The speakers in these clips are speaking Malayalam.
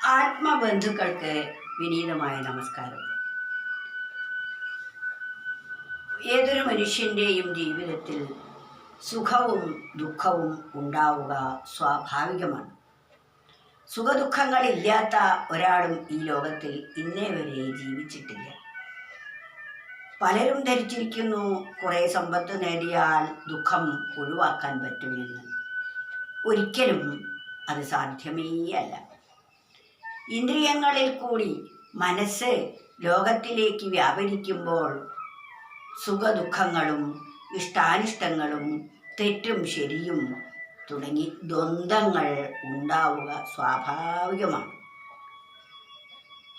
ആത്മബന്ധുക്കൾക്ക് വിനീതമായ നമസ്കാരം. ഏതൊരു മനുഷ്യൻ്റെയും ജീവിതത്തിൽ സുഖവും ദുഃഖവും ഉണ്ടാവുക സ്വാഭാവികമാണ്. സുഖദുഃഖങ്ങളില്ലാത്ത ഒരാളും ഈ ലോകത്തിൽ ഇന്നേ വരെ ജീവിച്ചിട്ടില്ല. പലരും ധരിച്ചിരിക്കുന്നു കുറേ സമ്പത്ത് നേടിയാൽ ദുഃഖം ഒഴിവാക്കാൻ പറ്റുമെന്ന്. ഒരിക്കലും അത് സാധ്യമേ അല്ല. ഇന്ദ്രിയങ്ങളിൽ കൂടി മനസ്സ് ലോകത്തിലേക്ക് വ്യാപരിക്കുമ്പോൾ സുഖദുഃഖങ്ങളും ഇഷ്ടാനിഷ്ടങ്ങളും തെറ്റും ശരിയും തുടങ്ങി ദ്വന്ദ്ങ്ങൾ ഉണ്ടാവുക സ്വാഭാവികമാണ്.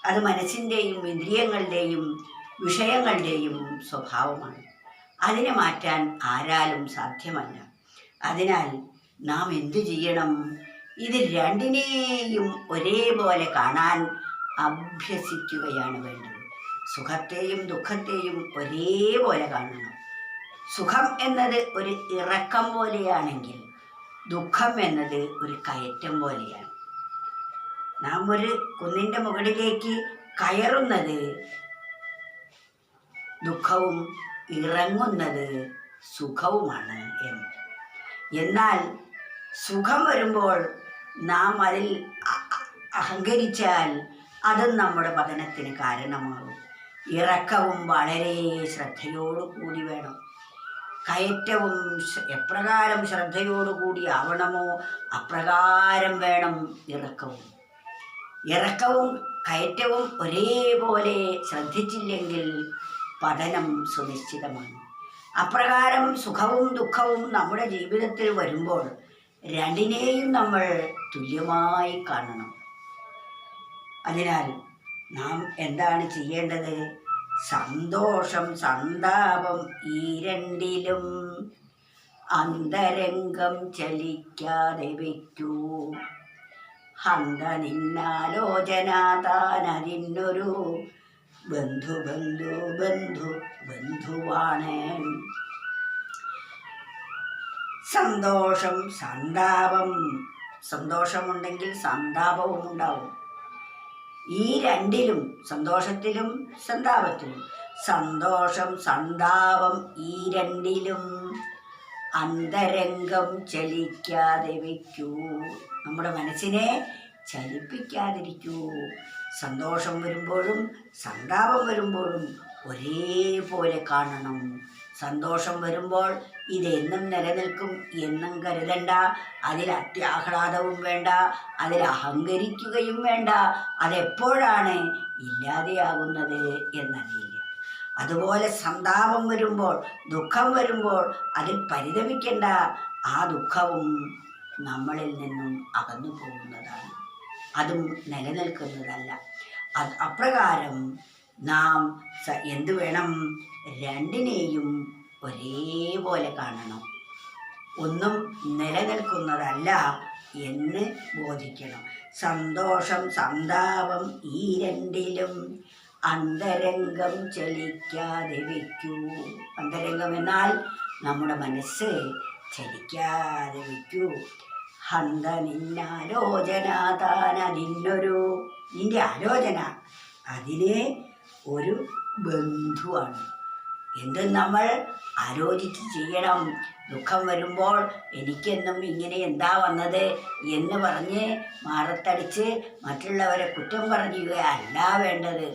അത് മനസ്സിൻ്റെയും ഇന്ദ്രിയങ്ങളുടെയും വിഷയങ്ങളുടെയും സ്വഭാവമാണ്. അതിനെ മാറ്റാൻ ആരാലും സാധ്യമല്ല. അതിനാൽ നാം എന്തു ചെയ്യണം? ഇത് രണ്ടിനെയും ഒരേപോലെ കാണാൻ അഭ്യസിക്കുകയാണ് വേണ്ടത്. സുഖത്തെയും ദുഃഖത്തെയും ഒരേപോലെ കാണണം. സുഖം എന്നത് ഒരു ഇറക്കം പോലെയാണെങ്കിൽ ദുഃഖം എന്നത് ഒരു കയറ്റം പോലെയാണ്. നാം ഒരു കുന്നിൻ്റെ മുകളിലേക്ക് കയറുന്നത് ദുഃഖവും ഇറങ്ങുന്നത് സുഖവുമാണ് എന്ന്. എന്നാൽ സുഖം വരുമ്പോൾ നാം അതിൽ അഹങ്കരിച്ചാൽ അതും നമ്മുടെ പതനത്തിന് കാരണമാകും. ഇറക്കവും വളരെ ശ്രദ്ധയോടുകൂടി വേണം. കയറ്റവും എപ്രകാരം ശ്രദ്ധയോടുകൂടി ആവണമോ അപ്രകാരം വേണം ഇറക്കവും. ഇറക്കവും കയറ്റവും ഒരേപോലെ ശ്രദ്ധിച്ചില്ലെങ്കിൽ പതനം സുനിശ്ചിതമാണ്. അപ്രകാരം സുഖവും ദുഃഖവും നമ്മുടെ ജീവിതത്തിൽ വരുമ്പോൾ രണ്ടിനെയും നമ്മൾ തുല്യമായി കാണണം. അതിനാൽ നാം എന്താണ് ചെയ്യേണ്ടത്? സന്തോഷം സന്താപം ഈ രണ്ടിലും അന്തരംഗം ചലിക്കാതെ വയ്ക്കൂ. ഹന്ത നിന്നാലോചന താനതിനൊരു ബന്ധു ബന്ധു ബന്ധു ബന്ധുവാണ്. സന്തോഷം സന്താപം, സന്തോഷമുണ്ടെങ്കിൽ സന്താപവും ഉണ്ടാവും. ഈ രണ്ടിലും, സന്തോഷത്തിലും സന്താപത്തിലും, സന്തോഷം സന്താപം ഈ രണ്ടിലും അന്തരംഗം ചലിക്കാതെ വയ്ക്കൂ. നമ്മുടെ മനസ്സിനെ ചലിപ്പിക്കാതിരിക്കൂ. സന്തോഷം വരുമ്പോഴും സന്താപം വരുമ്പോഴും ഒരേപോലെ കാണണം. സന്തോഷം വരുമ്പോൾ ഇതെന്നും നിലനിൽക്കും എന്നും കരുതണ്ട. അതിൽ അത്യാഹ്ലാദവും വേണ്ട, അതിൽ അഹങ്കരിക്കുകയും വേണ്ട. അതെപ്പോഴാണ് ഇല്ലാതെയാകുന്നത് എന്നറിയില്ല. അതുപോലെ സന്താപം വരുമ്പോൾ, ദുഃഖം വരുമ്പോൾ അതിൽ പരിതപിക്കേണ്ട. ആ ദുഃഖവും നമ്മളിൽ നിന്നും അകന്നു പോകുന്നതാണ്, അതും നിലനിൽക്കുന്നതല്ല. അപ്രകാരം നാം എന്തു വേണം? രണ്ടിനെയും ഒരേപോലെ കാണണം. ഒന്നും നിലനിൽക്കുന്നതല്ല എന്ന് ബോധിക്കണം. സന്തോഷം സന്താപം ഈ രണ്ടിലും അന്തരംഗം ചലിക്കാതെ വയ്ക്കൂ. അന്തരംഗം എന്നാൽ നമ്മുടെ മനസ്സ് ചലിക്കാതെ വയ്ക്കൂ. ഹന്ത നിന്നാലോചന താനതിനൊരു, നിന്റെ ആലോചന അതിന് ഒരു ബന്ധുവാണ്. എന്ത് നമ്മൾ ആലോചിച്ച് ചെയ്യണം. ദുഃഖം വരുമ്പോൾ എനിക്കെന്നും ഇങ്ങനെ എന്താ വന്നത് എന്ന് പറഞ്ഞ് മാറത്തടിച്ച് മറ്റുള്ളവരെ കുറ്റം പറയുകയല്ല വേണ്ടത്.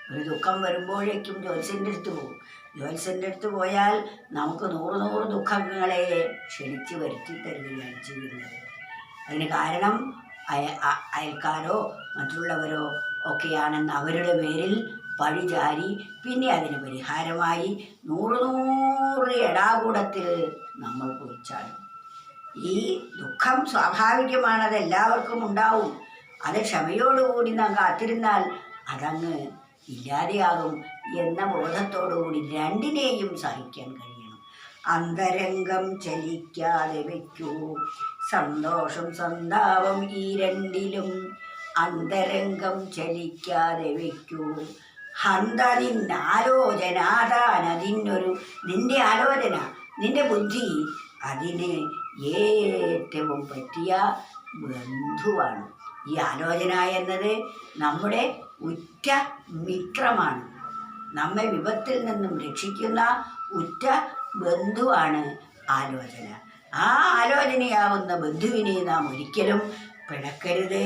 ഒരു ദുഃഖം വരുമ്പോഴേക്കും ജ്യോത്സ്യൻ്റെ അടുത്ത് പോകും. ജ്യോത്സ്യൻ്റെ അടുത്ത് പോയാൽ നമുക്ക് 100 ദുഃഖങ്ങളെ ക്ഷണിച്ച് വരുത്തി തരികയാണ് ചെയ്യുന്നത്. അതിന് കാരണം അയൽക്കാരോ മറ്റുള്ളവരോ ഒക്കെയാണെന്ന് അവരുടെ പേരിൽ പഴിചാരി പിന്നെ അതിന് പരിഹാരമായി 100 എടാകൂടത്തിൽ നമ്മൾ കുറിച്ചാലും. ഈ ദുഃഖം സ്വാഭാവികമാണ്, അതെല്ലാവർക്കും ഉണ്ടാവും. അത് ക്ഷമയോടുകൂടി നാം കാത്തിരുന്നാൽ അതങ്ങ് ഇല്ലാതെയാകും എന്ന ബോധത്തോടുകൂടി രണ്ടിനെയും സഹിക്കാൻ കഴിയണം. അന്തരംഗം ചലിക്കാതെ വയ്ക്കൂ. സന്തോഷം സന്താപം ഈ രണ്ടിലും അന്തരംഗം ചലിക്കാതെ വയ്ക്കൂ. ഹന്ത നിന്നാലോചന താനതിനൊരു, നിന്റെ ആലോചന, നിന്റെ ബുദ്ധി അതിന് ഏറ്റവും പറ്റിയ ബന്ധുവാണ്. ഈ ആലോചന എന്നത് നമ്മുടെ ഉറ്റ മിത്രമാണ്. നമ്മെ വിപത്തിൽ നിന്നും രക്ഷിക്കുന്ന ഉറ്റ ബന്ധുവാണ് ആലോചന. ആ ആലോചനയാവുന്ന ബന്ധുവിനെ നാം ഒരിക്കലും പിണക്കരുത്,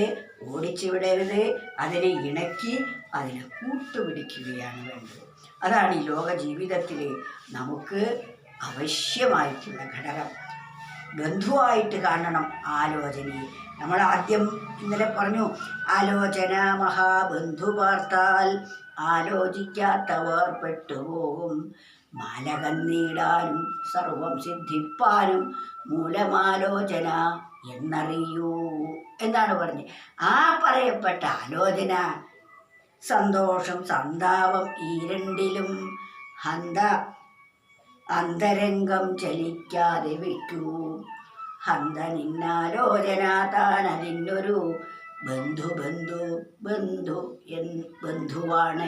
ഓടിച്ചു വിടരുത്. അതിനെ ഇണക്കി അതിനെ കൂട്ടുപിടിക്കുകയാണ് വേണ്ടത്. അതാണ് ഈ ലോക ജീവിതത്തിൽ നമുക്ക് ആവശ്യമായിട്ടുള്ള ഘടകം. ബന്ധുവായിട്ട് കാണണം ആലോചനയെ. നമ്മൾ ആദ്യം ഇന്നലെ പറഞ്ഞു, ആലോചന മഹാബന്ധു പാർത്താൽ ആലോചിക്കാത്തവർ പെട്ടുപോകും, മാലകന്നീടാനും സർവം സിദ്ധിപ്പാനും മൂലമാലോചന എന്നറിയൂ എന്നാണ് പറഞ്ഞത്. ആ പറയപ്പെട്ട ആലോചന സന്തോഷം സന്താപം ഈ രണ്ടിലും അന്തരംഗം ചലിക്കാതെ വയ്ക്കൂ. ഹന്ത നിന്നാലോചന താൻ അതിനൊരു ബന്ധുവാണ്.